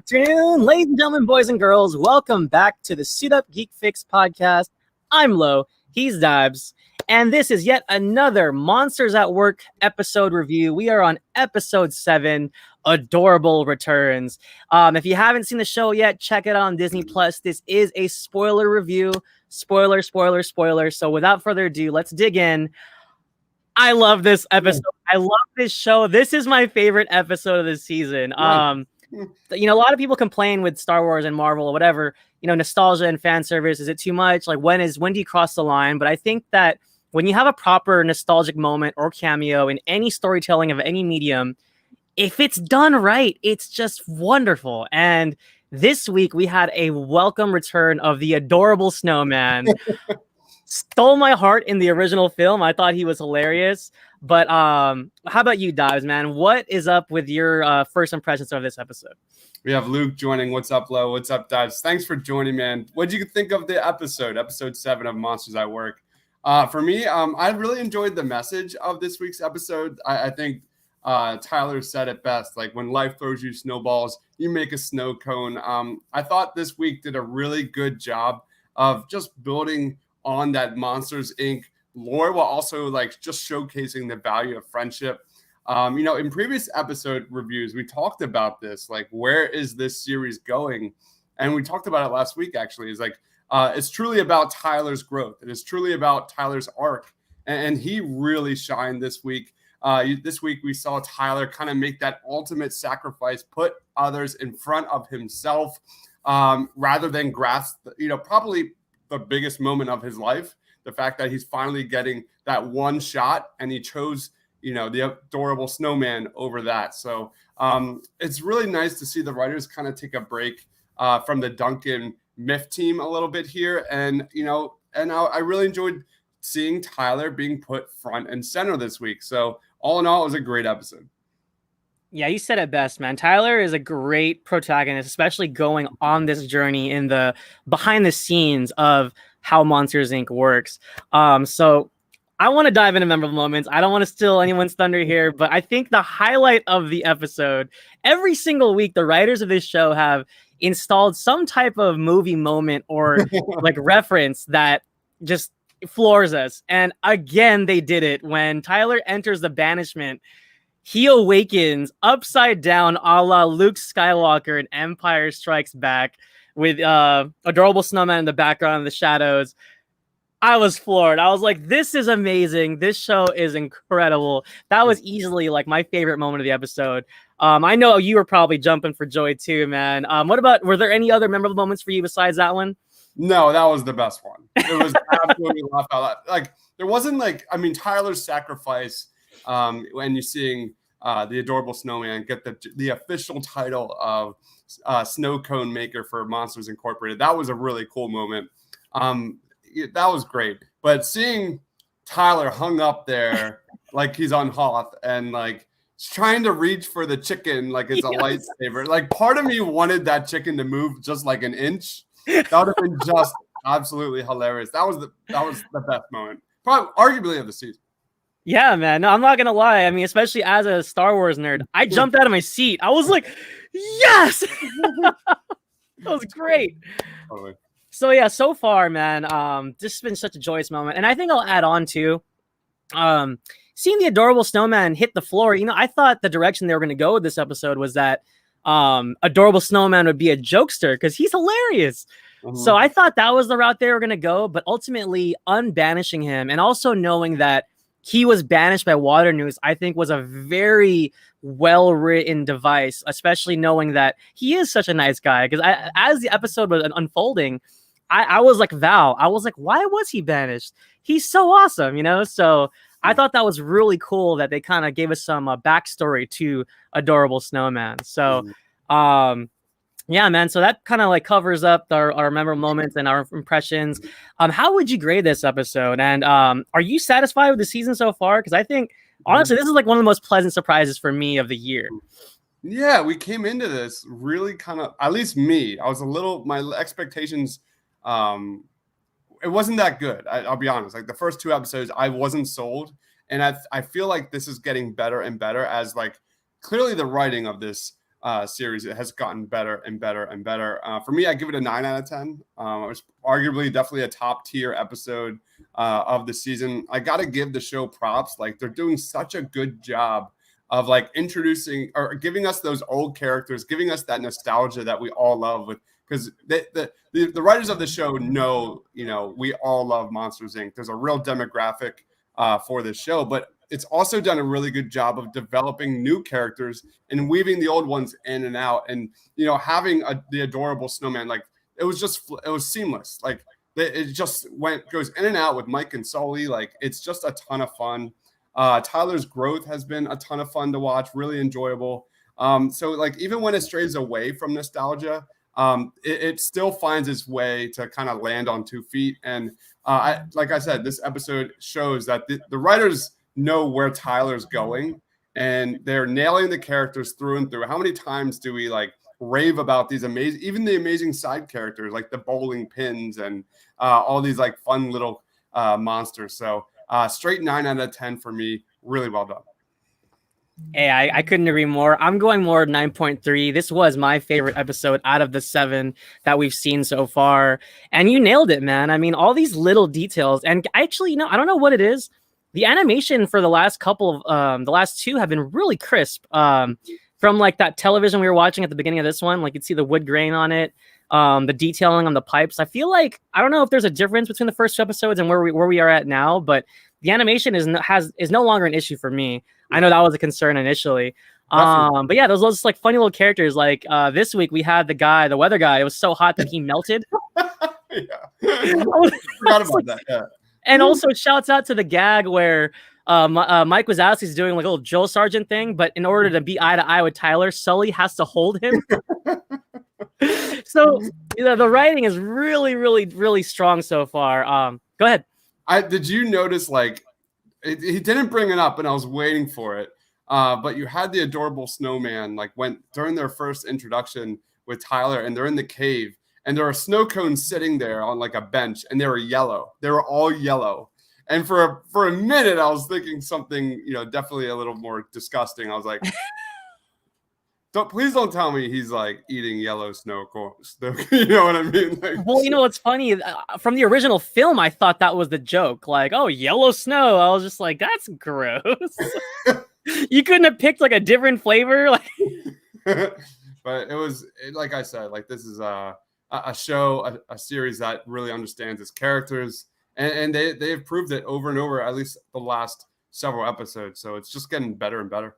afternoon, ladies and gentlemen, boys and girls. Welcome back to the Suit Up Geek Fix podcast. I'm Lo, he's Dibs, and this is yet another Monsters at Work episode review. We are on episode 7, Adorable Returns. If you haven't seen the show yet, check it out on Disney Plus. This is a spoiler review. Spoiler. So without further ado, let's dig in. I love this episode. I love this show. This is my favorite episode of the season. A lot of people complain with Star Wars and Marvel or whatever, nostalgia and fan service. Is it too much? Like when do you cross the line? But I think that when you have a proper nostalgic moment or cameo in any storytelling of any medium, if it's done right, it's just wonderful. And this week we had a welcome return of the adorable snowman. Stole my heart in the original film. I thought he was hilarious. But how about you, Dives, man? What is up with your first impressions of this episode? We have Luke joining. What's up, Lo? What's up, Dives? Thanks for joining, man. What did you think of the episode 7 of Monsters at Work? For me, I really enjoyed the message of this week's episode. I think Tylor said it best. Like, when life throws you snowballs, you make a snow cone. I thought this week did a really good job of just building on that Monsters Inc. lore while also just showcasing the value of friendship. In previous episode reviews, we talked about this, where is this series going? And we talked about it last week, actually. It's truly about Tylor's growth. It is truly about Tylor's arc. And he really shined this week. This week, we saw Tylor kind of make that ultimate sacrifice, put others in front of himself, rather than grasp, probably the biggest moment of his life, the fact that he's finally getting that one shot, and he chose, the adorable snowman over that. So it's really nice to see the writers kind of take a break from the Duncan myth team a little bit here. And, I really enjoyed seeing Tylor being put front and center this week. So all in all, it was a great episode. Yeah, you said it best, man. Tylor is a great protagonist, especially going on this journey in the behind the scenes of how Monsters Inc. works. So I want to dive into memorable moments. I don't want to steal anyone's thunder here, but I think the highlight of the episode, every single week, the writers of this show have installed some type of movie moment or reference that just floors us. And again, they did it when Tylor enters the banishment. He awakens upside down, a la Luke Skywalker in Empire Strikes Back, with adorable snowman in the background in the shadows. I was floored. I was like, this is amazing. This show is incredible. That was easily my favorite moment of the episode. I know you were probably jumping for joy too, man. Were there any other memorable moments for you besides that one? No, that was the best one. It was absolutely laugh out loud. There wasn't Tylor's sacrifice. When you're seeing the adorable snowman get the official title of snow cone maker for Monsters Incorporated, that was a really cool moment. That was great. But seeing Tylor hung up there like he's on Hoth and trying to reach for the chicken like it's a lightsaber. Part of me wanted that chicken to move just like an inch. That would have been just absolutely hilarious. That was the best moment, probably arguably of the season. Yeah, man. No, I'm not gonna lie. I mean, especially as a Star Wars nerd, I jumped out of my seat. I was like, yes! That was great. Totally. So yeah, so far, man, this has been such a joyous moment. And I think I'll add on to seeing the adorable snowman hit the floor. I thought the direction they were gonna go with this episode was that adorable snowman would be a jokester because he's hilarious. Mm-hmm. So I thought that was the route they were gonna go, but ultimately unbanishing him and also knowing that he was banished by Water News, I think was a very well-written device, especially knowing that he is such a nice guy. Because as the episode was unfolding, I was like, Val, I was like, why was he banished? He's so awesome, So I thought that was really cool that they kind of gave us some backstory to Adorable Snowman. So, yeah, man. So that kind of covers up our memorable moments and our impressions. How would you grade this episode? And are you satisfied with the season so far? Because I think, honestly, this is one of the most pleasant surprises for me of the year. Yeah, we came into this really kind of, at least me, my expectations, it wasn't that good. I'll be honest. The first 2 episodes, I wasn't sold. And I feel like this is getting better and better as clearly the writing of this series, it has gotten better and better and better. For me, I give it a 9 out of 10. It was arguably definitely a top tier episode of the season. I got to give the show props. Like, they're doing such a good job of like introducing or giving us those old characters, giving us that nostalgia that we all love with, because the writers of the show know, we all love Monsters Inc. There's a real demographic for this show, but it's also done a really good job of developing new characters and weaving the old ones in and out. And, having the adorable snowman, like it was seamless. Like it just goes in and out with Mike and Sully. Like it's just a ton of fun. Tyler's growth has been a ton of fun to watch, really enjoyable. So like even when it strays away from nostalgia, it still finds its way to kind of land on 2 feet. And like I said, this episode shows that the writers know where Tyler's going, and they're nailing the characters through and through. How many times do we like rave about these amazing side characters, like the bowling pins and all these like fun little monsters? So straight 9 out of 10 for me. Really well done. Hey, I couldn't agree more. I'm going more 9.3. This was my favorite episode out of the 7 that we've seen so far. And you nailed it, man. I mean, all these little details. And actually, I don't know what it is. The animation for the last couple of the last 2 have been really crisp. From like that television we were watching at the beginning of this one, like you'd see the wood grain on it, the detailing on the pipes. I feel like, I don't know if there's a difference between the first 2 episodes and where we are at now, but the animation is no longer an issue for me. I know that was a concern initially. But yeah, those like funny little characters. Like this week we had the weather guy. It was so hot that he melted. Yeah. I forgot about that. Yeah. And also shouts out to the gag where Mike Wazowski's doing like a little Joe Sargent thing, but in order to be eye to eye with Tyler, Sully has to hold him. So the writing is really, really, really strong so far. Go ahead. Did you notice like he didn't bring it up, and I was waiting for it. But you had the adorable snowman like went during their first introduction with Tyler, and they're in the cave. And there are snow cones sitting there on like a bench, and they were yellow. They were all yellow. And for a minute, I was thinking something, definitely a little more disgusting. I was like, please don't tell me he's like eating yellow snow cones. You know what I mean? Like, well, what's funny? From the original film, I thought that was the joke. Like, oh, yellow snow. I was just like, that's gross. You couldn't have picked like a different flavor. Like, but it was like I said, like this is a show, a series that really understands its characters, and they have proved it over and over, at least the last several episodes. So it's just getting better and better.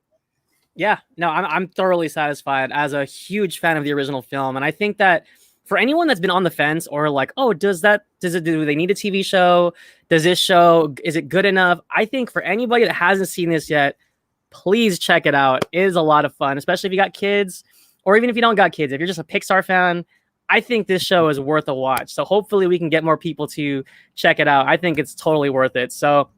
Yeah, no, I'm thoroughly satisfied as a huge fan of the original film, and I think that for anyone that's been on the fence or like, oh, do they need a TV show? Does this show, is it good enough? I think for anybody that hasn't seen this yet, please check it out. It is a lot of fun, especially if you got kids, or even if you don't got kids. If you're just a Pixar fan, I think this show is worth a watch. So hopefully we can get more people to check it out. I think it's totally worth it. So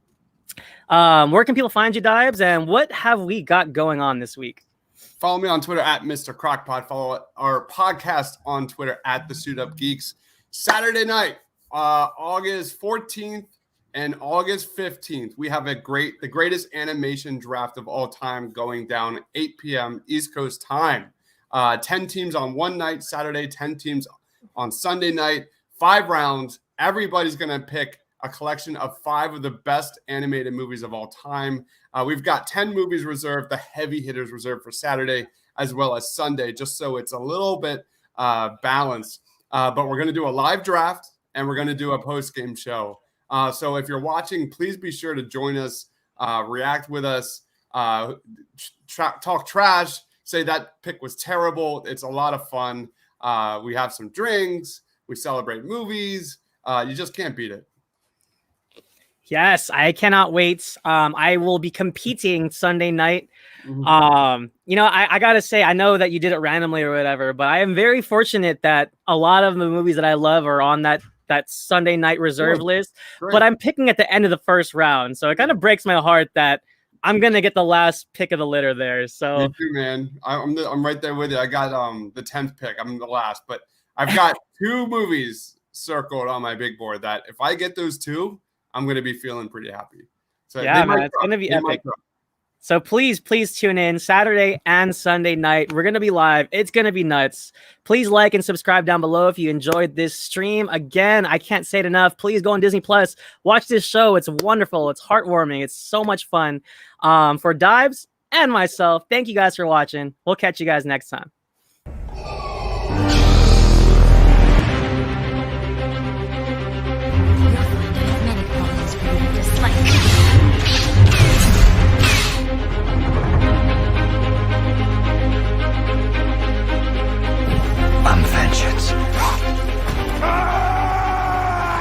where can people find you, Dibes? And what have we got going on this week? Follow me on Twitter at Mr. Crockpot. Follow our podcast on Twitter at The Suit Up Geeks. Saturday night, August 14th and August 15th, we have the greatest animation draft of all time going down 8 p.m. East Coast time. 10 teams on one night, Saturday, 10 teams on Sunday night, 5 rounds. Everybody's going to pick a collection of 5 of the best animated movies of all time. We've got 10 movies reserved, the heavy hitters reserved for Saturday as well as Sunday, just so it's a little bit balanced. But we're going to do a live draft, and we're going to do a post-game show. So if you're watching, please be sure to join us, react with us, talk trash, say that pick was terrible. It's a lot of fun. We have some drinks. We celebrate movies. You just can't beat it. Yes, I cannot wait. I will be competing Sunday night. Mm-hmm. I gotta say, I know that you did it randomly or whatever, but I am very fortunate that a lot of the movies that I love are on that Sunday night reserve list. Great. But I'm picking at the end of the first round, so it kind of breaks my heart that I'm gonna get the last pick of the litter there. So me too, man. I'm right there with you. I got the 10th pick. I'm the last, but I've got 2 movies circled on my big board that if I get those 2, I'm going to be feeling pretty happy. So yeah, man, it's going to be epic. So please tune in Saturday and Sunday night. We're going to be live. It's going to be nuts. Please like and subscribe down below if you enjoyed this stream. Again, I can't say it enough. Please go on Disney Plus. Watch this show. It's wonderful. It's heartwarming. It's so much fun. For Dives and myself, thank you guys for watching. We'll catch you guys next time.